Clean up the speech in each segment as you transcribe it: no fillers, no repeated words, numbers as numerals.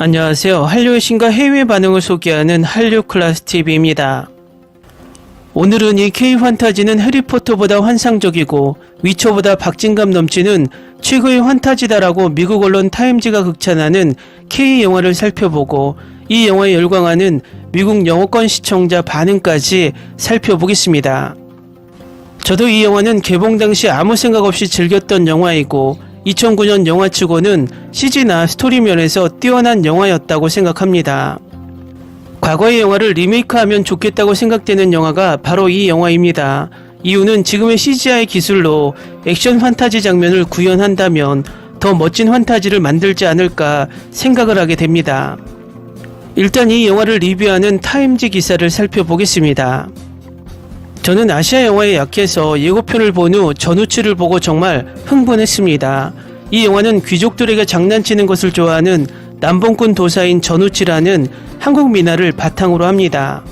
안녕하세요. 한류의 신과 해외 반응을 소개하는 한류클래스TV입니다. 오늘은 이 K-환타지는 해리포터보다 환상적이고 위쳐보다 박진감 넘치는 최고의 환타지다라고 미국 언론 타임지가 극찬하는 K-영화를 살펴보고 이 영화에 열광하는 미국 영어권 시청자 반응까지 살펴보겠습니다. 저도 이 영화는 개봉 당시 아무 생각 없이 즐겼던 영화이고 2009년 영화치고는 CG나 스토리 면에서 뛰어난 영화였다고 생각합니다. 과거의 영화를 리메이크하면 좋겠다고 생각되는 영화가 바로 이 영화입니다. 이유는 지금의 CGI 기술로 액션 환타지 장면을 구현한다면 더 멋진 환타지를 만들지 않을까 생각을 하게 됩니다. 일단 이 영화를 리뷰하는 타임지 기사를 살펴보겠습니다. 저는 아시아 영화에 약해서 예고편을 본 후 전우치를 보고 정말 흥분했습니다. 이 영화는 귀족들에게 장난치는 것을 좋아하는 남봉꾼 도사인 전우치라는 한국 미나를 바탕으로 합니다.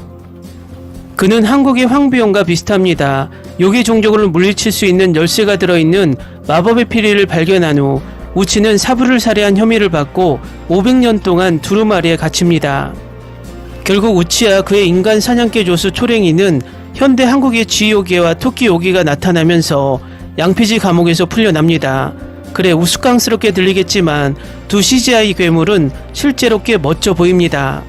그는 한국의 황비용과 비슷합니다. 요괴 종족을 물리칠 수 있는 열쇠가 들어있는 마법의 피리를 발견한 후 우치는 사부를 살해한 혐의를 받고 500년 동안 두루마리에 갇힙니다. 결국 우치와 그의 인간 사냥개 조수 초랭이는 현대 한국의 쥐요괴와 토끼요괴가 나타나면서 양피지 감옥에서 풀려납니다. 그래 우스꽝스럽게 들리겠지만 두 CGI 괴물은 실제로 꽤 멋져 보입니다.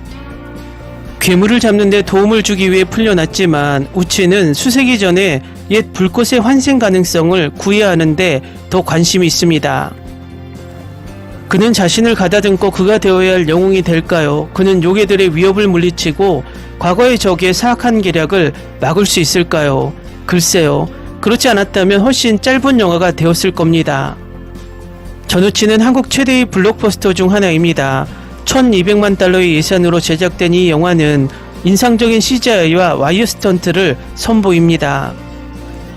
괴물을 잡는 데 도움을 주기 위해 풀려났지만 우치는 수세기 전에 옛 불꽃의 환생 가능성을 구해야 하는데 더 관심이 있습니다. 그는 자신을 가다듬고 그가 되어야 할 영웅이 될까요? 그는 요괴들의 위협을 물리치고 과거의 적의 사악한 계략을 막을 수 있을까요? 글쎄요. 그렇지 않았다면 훨씬 짧은 영화가 되었을 겁니다. 전우치는 한국 최대의 블록버스터 중 하나입니다. 1200만 달러의 예산으로 제작된 이 영화는 인상적인 CGI와 와이어 스턴트를 선보입니다.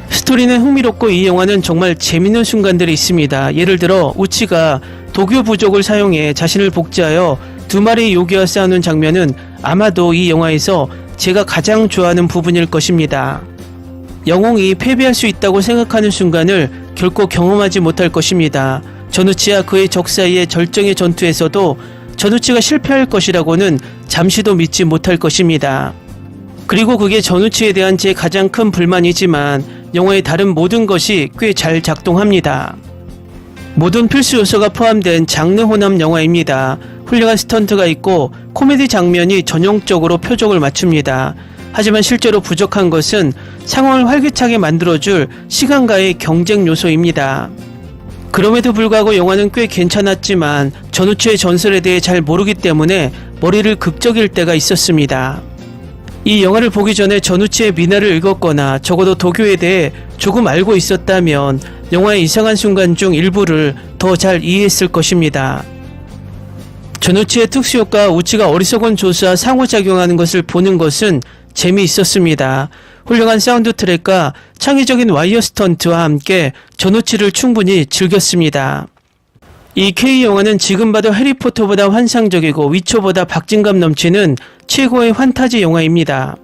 스토리는 흥미롭고 이 영화는 정말 재밌는 순간들이 있습니다. 예를 들어 우치가 도교 부족을 사용해 자신을 복제하여 두 마리의 요괴와 싸우는 장면은 아마도 이 영화에서 제가 가장 좋아하는 부분일 것입니다. 영웅이 패배할 수 있다고 생각하는 순간을 결코 경험하지 못할 것입니다. 전우치와 그의 적 사이의 절정의 전투에서도 전우치가 실패할 것이라고는 잠시도 믿지 못할 것입니다. 그리고 그게 전우치에 대한 제 가장 큰 불만이지만 영화의 다른 모든 것이 꽤 잘 작동합니다. 모든 필수 요소가 포함된 장르 혼합 영화입니다. 훌륭한 스턴트가 있고 코미디 장면이 전형적으로 표적을 맞춥니다. 하지만 실제로 부족한 것은 상황을 활기차게 만들어줄 시간과의 경쟁 요소입니다. 그럼에도 불구하고 영화는 꽤 괜찮았지만 전우치의 전설에 대해 잘 모르기 때문에 머리를 극적일 때가 있었습니다. 이 영화를 보기 전에 전우치의 미나를 읽었거나 적어도 도교에 대해 조금 알고 있었다면 영화의 이상한 순간 중 일부를 더 잘 이해했을 것입니다. 전우치의 특수효과와 우치가 어리석은 조수와 상호작용하는 것을 보는 것은 재미있었습니다. 훌륭한 사운드 트랙과 창의적인 와이어 스턴트와 함께 전우치를 충분히 즐겼습니다. 이 K-영화는 지금 봐도 해리포터보다 환상적이고 위쳐보다 박진감 넘치는 최고의 환타지 영화입니다.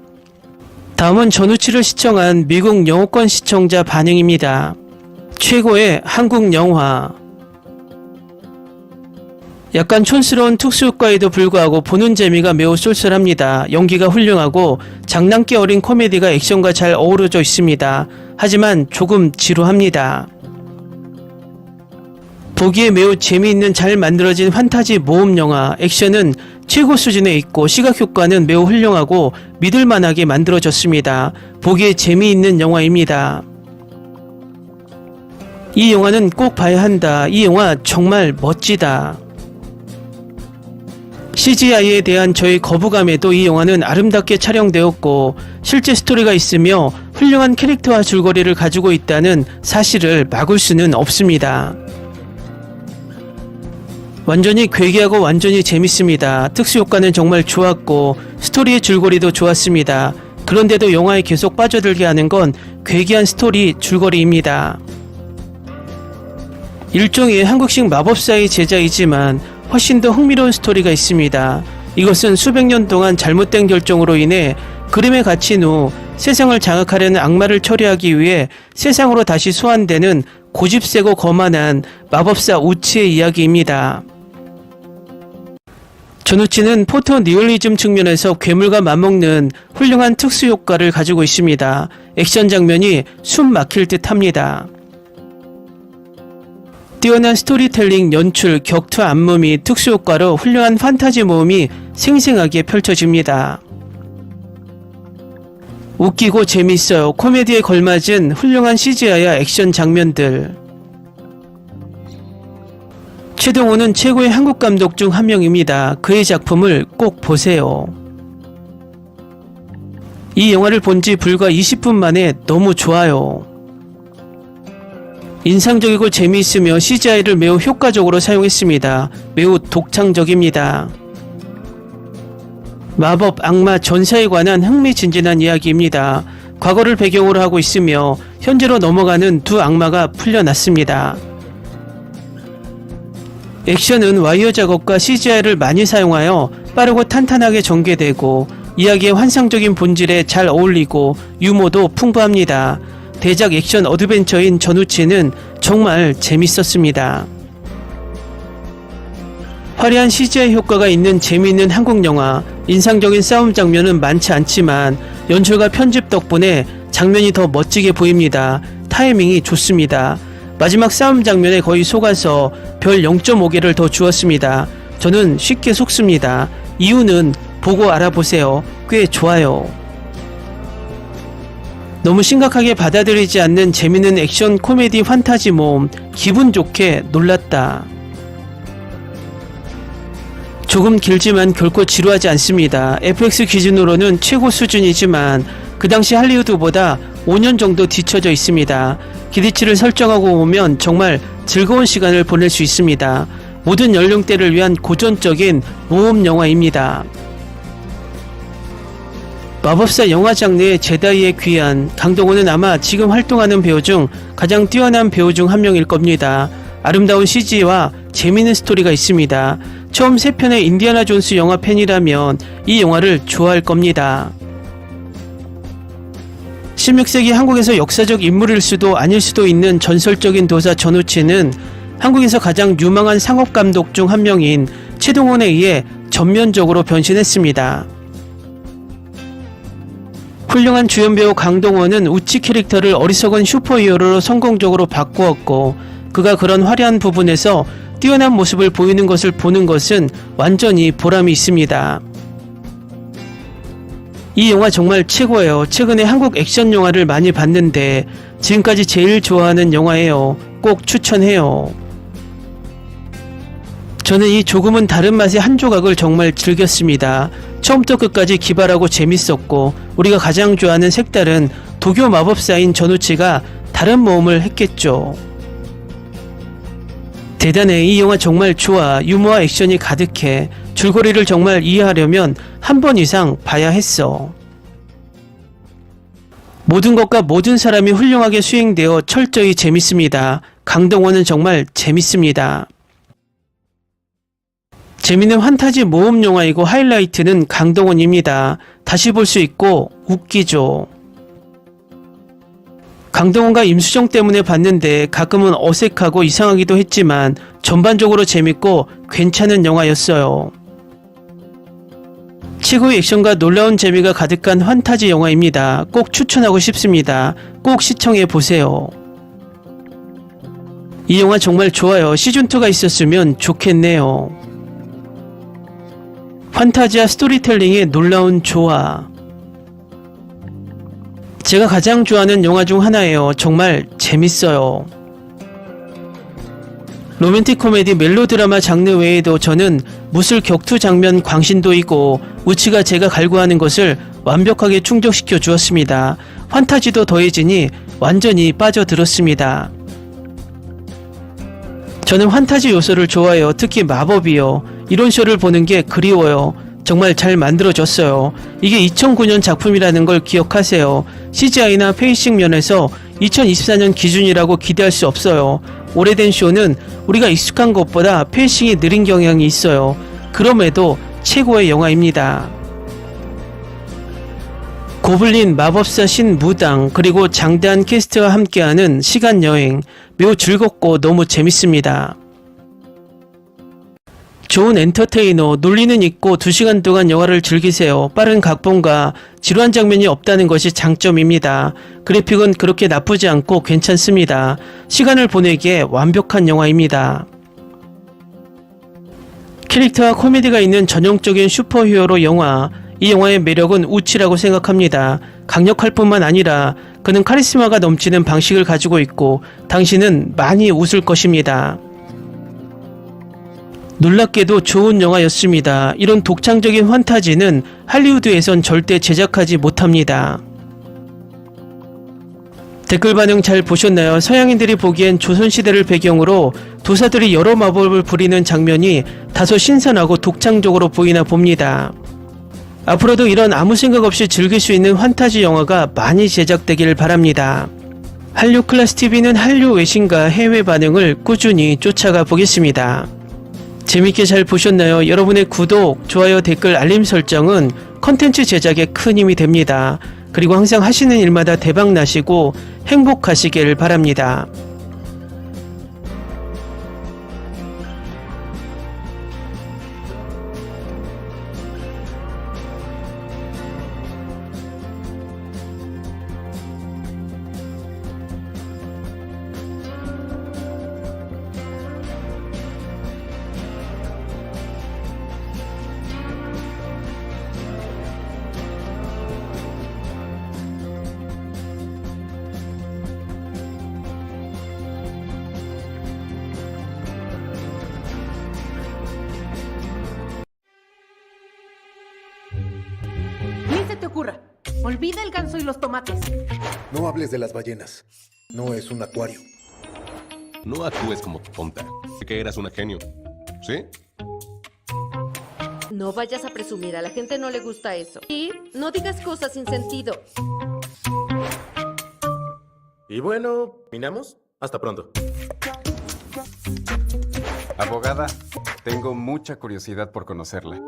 다음은 전우치를 시청한 미국 영어권 시청자 반응입니다. 최고의 한국 영화. 약간 촌스러운 특수효과에도 불구하고 보는 재미가 매우 쏠쏠합니다. 연기가 훌륭하고 장난기 어린 코미디가 액션과 잘 어우러져 있습니다. 하지만 조금 지루합니다. 보기에 매우 재미있는 잘 만들어진 환타지 모험 영화, 액션은 최고 수준에 있고 시각효과는 매우 훌륭하고 믿을만하게 만들어졌습니다. 보기에 재미있는 영화입니다. 이 영화는 꼭 봐야 한다. 이 영화 정말 멋지다. CGI에 대한 저의 거부감에도 이 영화는 아름답게 촬영되었고 실제 스토리가 있으며 훌륭한 캐릭터와 줄거리를 가지고 있다는 사실을 막을 수는 없습니다. 완전히 괴기하고 완전히 재밌습니다. 특수효과는 정말 좋았고 스토리의 줄거리도 좋았습니다. 그런데도 영화에 계속 빠져들게 하는 건 괴기한 스토리 줄거리입니다. 일종의 한국식 마법사의 제자이지만 훨씬 더 흥미로운 스토리가 있습니다. 이것은 수백 년 동안 잘못된 결정으로 인해 그림에 갇힌 후 세상을 장악하려는 악마를 처리하기 위해 세상으로 다시 소환되는 고집세고 거만한 마법사 우치의 이야기입니다. 전우치는 포토 리얼리즘 측면에서 괴물과 맞먹는 훌륭한 특수 효과를 가지고 있습니다. 액션 장면이 숨 막힐 듯 합니다. 뛰어난 스토리텔링, 연출, 격투 안무 및 특수 효과로 훌륭한 판타지 모험이 생생하게 펼쳐집니다. 웃기고 재미있어요. 코미디에 걸맞은 훌륭한 CGI와 액션 장면들. 최동호는 최고의 한국 감독 중 한 명입니다. 그의 작품을 꼭 보세요. 이 영화를 본 지 불과 20분 만에 너무 좋아요. 인상적이고 재미있으며 CGI를 매우 효과적으로 사용했습니다. 매우 독창적입니다. 마법, 악마, 전사에 관한 흥미진진한 이야기입니다. 과거를 배경으로 하고 있으며 현재로 넘어가는 두 악마가 풀려났습니다. 액션은 와이어 작업과 CGI를 많이 사용하여 빠르고 탄탄하게 전개되고 이야기의 환상적인 본질에 잘 어울리고 유머도 풍부합니다. 대작 액션 어드벤처인 전우치는 정말 재밌었습니다. 화려한 CGI 효과가 있는 재미있는 한국 영화, 인상적인 싸움 장면은 많지 않지만 연출과 편집 덕분에 장면이 더 멋지게 보입니다. 타이밍이 좋습니다. 마지막 싸움 장면에 거의 속아서 별 0.5개를 더 주었습니다. 저는 쉽게 속습니다. 이유는 보고 알아보세요. 꽤 좋아요. 너무 심각하게 받아들이지 않는 재밌는 액션 코미디 판타지 모험, 기분 좋게 놀랐다. 조금 길지만 결코 지루하지 않습니다. FX 기준으로는 최고 수준이지만 그 당시 할리우드보다 5년 정도 뒤처져 있습니다. 기대치를 설정하고 보면 정말 즐거운 시간을 보낼 수 있습니다. 모든 연령대를 위한 고전적인 모험 영화입니다. 마법사 영화 장르의 제다이의 귀한 강동원은 아마 지금 활동하는 배우 중 가장 뛰어난 배우 중 한 명일 겁니다. 아름다운 CG와 재미있는 스토리가 있습니다. 처음 3편의 인디아나 존스 영화 팬이라면 이 영화를 좋아할 겁니다. 16세기 한국에서 역사적 인물일 수도 아닐 수도 있는 전설적인 도사 전우치는 한국에서 가장 유망한 상업감독 중 한 명인 최동원에 의해 전면적으로 변신했습니다. 훌륭한 주연배우 강동원은 우치 캐릭터를 어리석은 슈퍼히어로로 성공적으로 바꾸었고 그가 그런 화려한 부분에서 뛰어난 모습을 보이는 것을 보는 것은 완전히 보람이 있습니다. 이 영화 정말 최고예요. 최근에 한국 액션 영화를 많이 봤는데 지금까지 제일 좋아하는 영화예요. 꼭 추천해요. 저는 이 조금은 다른 맛의 한 조각을 정말 즐겼습니다. 처음부터 끝까지 기발하고 재밌었고 우리가 가장 좋아하는 색다른 도교 마법사인 전우치가 다른 모험을 했겠죠. 대단해. 이 영화 정말 좋아. 유머와 액션이 가득해. 줄거리를 정말 이해하려면 한 번 이상 봐야 했어. 모든 것과 모든 사람이 훌륭하게 수행되어 철저히 재밌습니다. 강동원은 정말 재밌습니다. 재미있는 환타지 모험 영화이고 하이라이트는 강동원입니다. 다시 볼 수 있고 웃기죠. 강동원과 임수정 때문에 봤는데 가끔은 어색하고 이상하기도 했지만 전반적으로 재밌고 괜찮은 영화였어요. 최고의 액션과 놀라운 재미가 가득한 환타지 영화입니다. 꼭 추천하고 싶습니다. 꼭 시청해 보세요. 이 영화 정말 좋아요. 시즌2가 있었으면 좋겠네요. 판타지와 스토리텔링의 놀라운 조화. 제가 가장 좋아하는 영화 중 하나예요. 정말 재밌어요. 로맨틱 코미디 멜로드라마 장르 외에도 저는 무술 격투 장면 광신도이고 우치가 제가 갈구하는 것을 완벽하게 충족시켜 주었습니다. 판타지도 더해지니 완전히 빠져들었습니다. 저는 판타지 요소를 좋아해요. 특히 마법이요. 이런 쇼를 보는 게 그리워요. 정말 잘 만들어졌어요. 이게 2009년 작품이라는 걸 기억하세요. CGI나 페이싱 면에서 2024년 기준이라고 기대할 수 없어요. 오래된 쇼는 우리가 익숙한 것보다 페이싱이 느린 경향이 있어요. 그럼에도 최고의 영화입니다. 고블린, 마법사 신 무당, 그리고 장대한 캐스트와 함께하는 시간여행, 매우 즐겁고 너무 재밌습니다. 좋은 엔터테이너, 논리는 있고 2시간 동안 영화를 즐기세요. 빠른 각본과 지루한 장면이 없다는 것이 장점입니다. 그래픽은 그렇게 나쁘지 않고 괜찮습니다. 시간을 보내기에 완벽한 영화입니다. 캐릭터와 코미디가 있는 전형적인 슈퍼히어로 영화. 이 영화의 매력은 우치라고 생각합니다. 강력할 뿐만 아니라 그는 카리스마가 넘치는 방식을 가지고 있고 당신은 많이 웃을 것입니다. 놀랍게도 좋은 영화였습니다. 이런 독창적인 환타지는 할리우드에선 절대 제작하지 못합니다. 댓글 반응 잘 보셨나요? 서양인들이 보기엔 조선시대를 배경으로 도사들이 여러 마법을 부리는 장면이 다소 신선하고 독창적으로 보이나 봅니다. 앞으로도 이런 아무 생각 없이 즐길 수 있는 환타지 영화가 많이 제작되길 바랍니다. 한류 클래스 TV는 한류 외신과 해외 반응을 꾸준히 쫓아가 보겠습니다. 재밌게 잘 보셨나요? 여러분의 구독, 좋아요, 댓글, 알림 설정은 컨텐츠 제작에 큰 힘이 됩니다. 그리고 항상 하시는 일마다 대박 나시고 행복하시길 바랍니다. Ni se te ocurra. Olvida el ganso y los tomates. No hables de las ballenas. No es un acuario. No actúes como tonta. Sé que eras una genio. ¿Sí? No vayas a presumir, a la gente no le gusta eso. Y no digas cosas sin sentido. Y bueno, ¿minamos? Hasta pronto. Abogada, tengo mucha curiosidad por conocerla.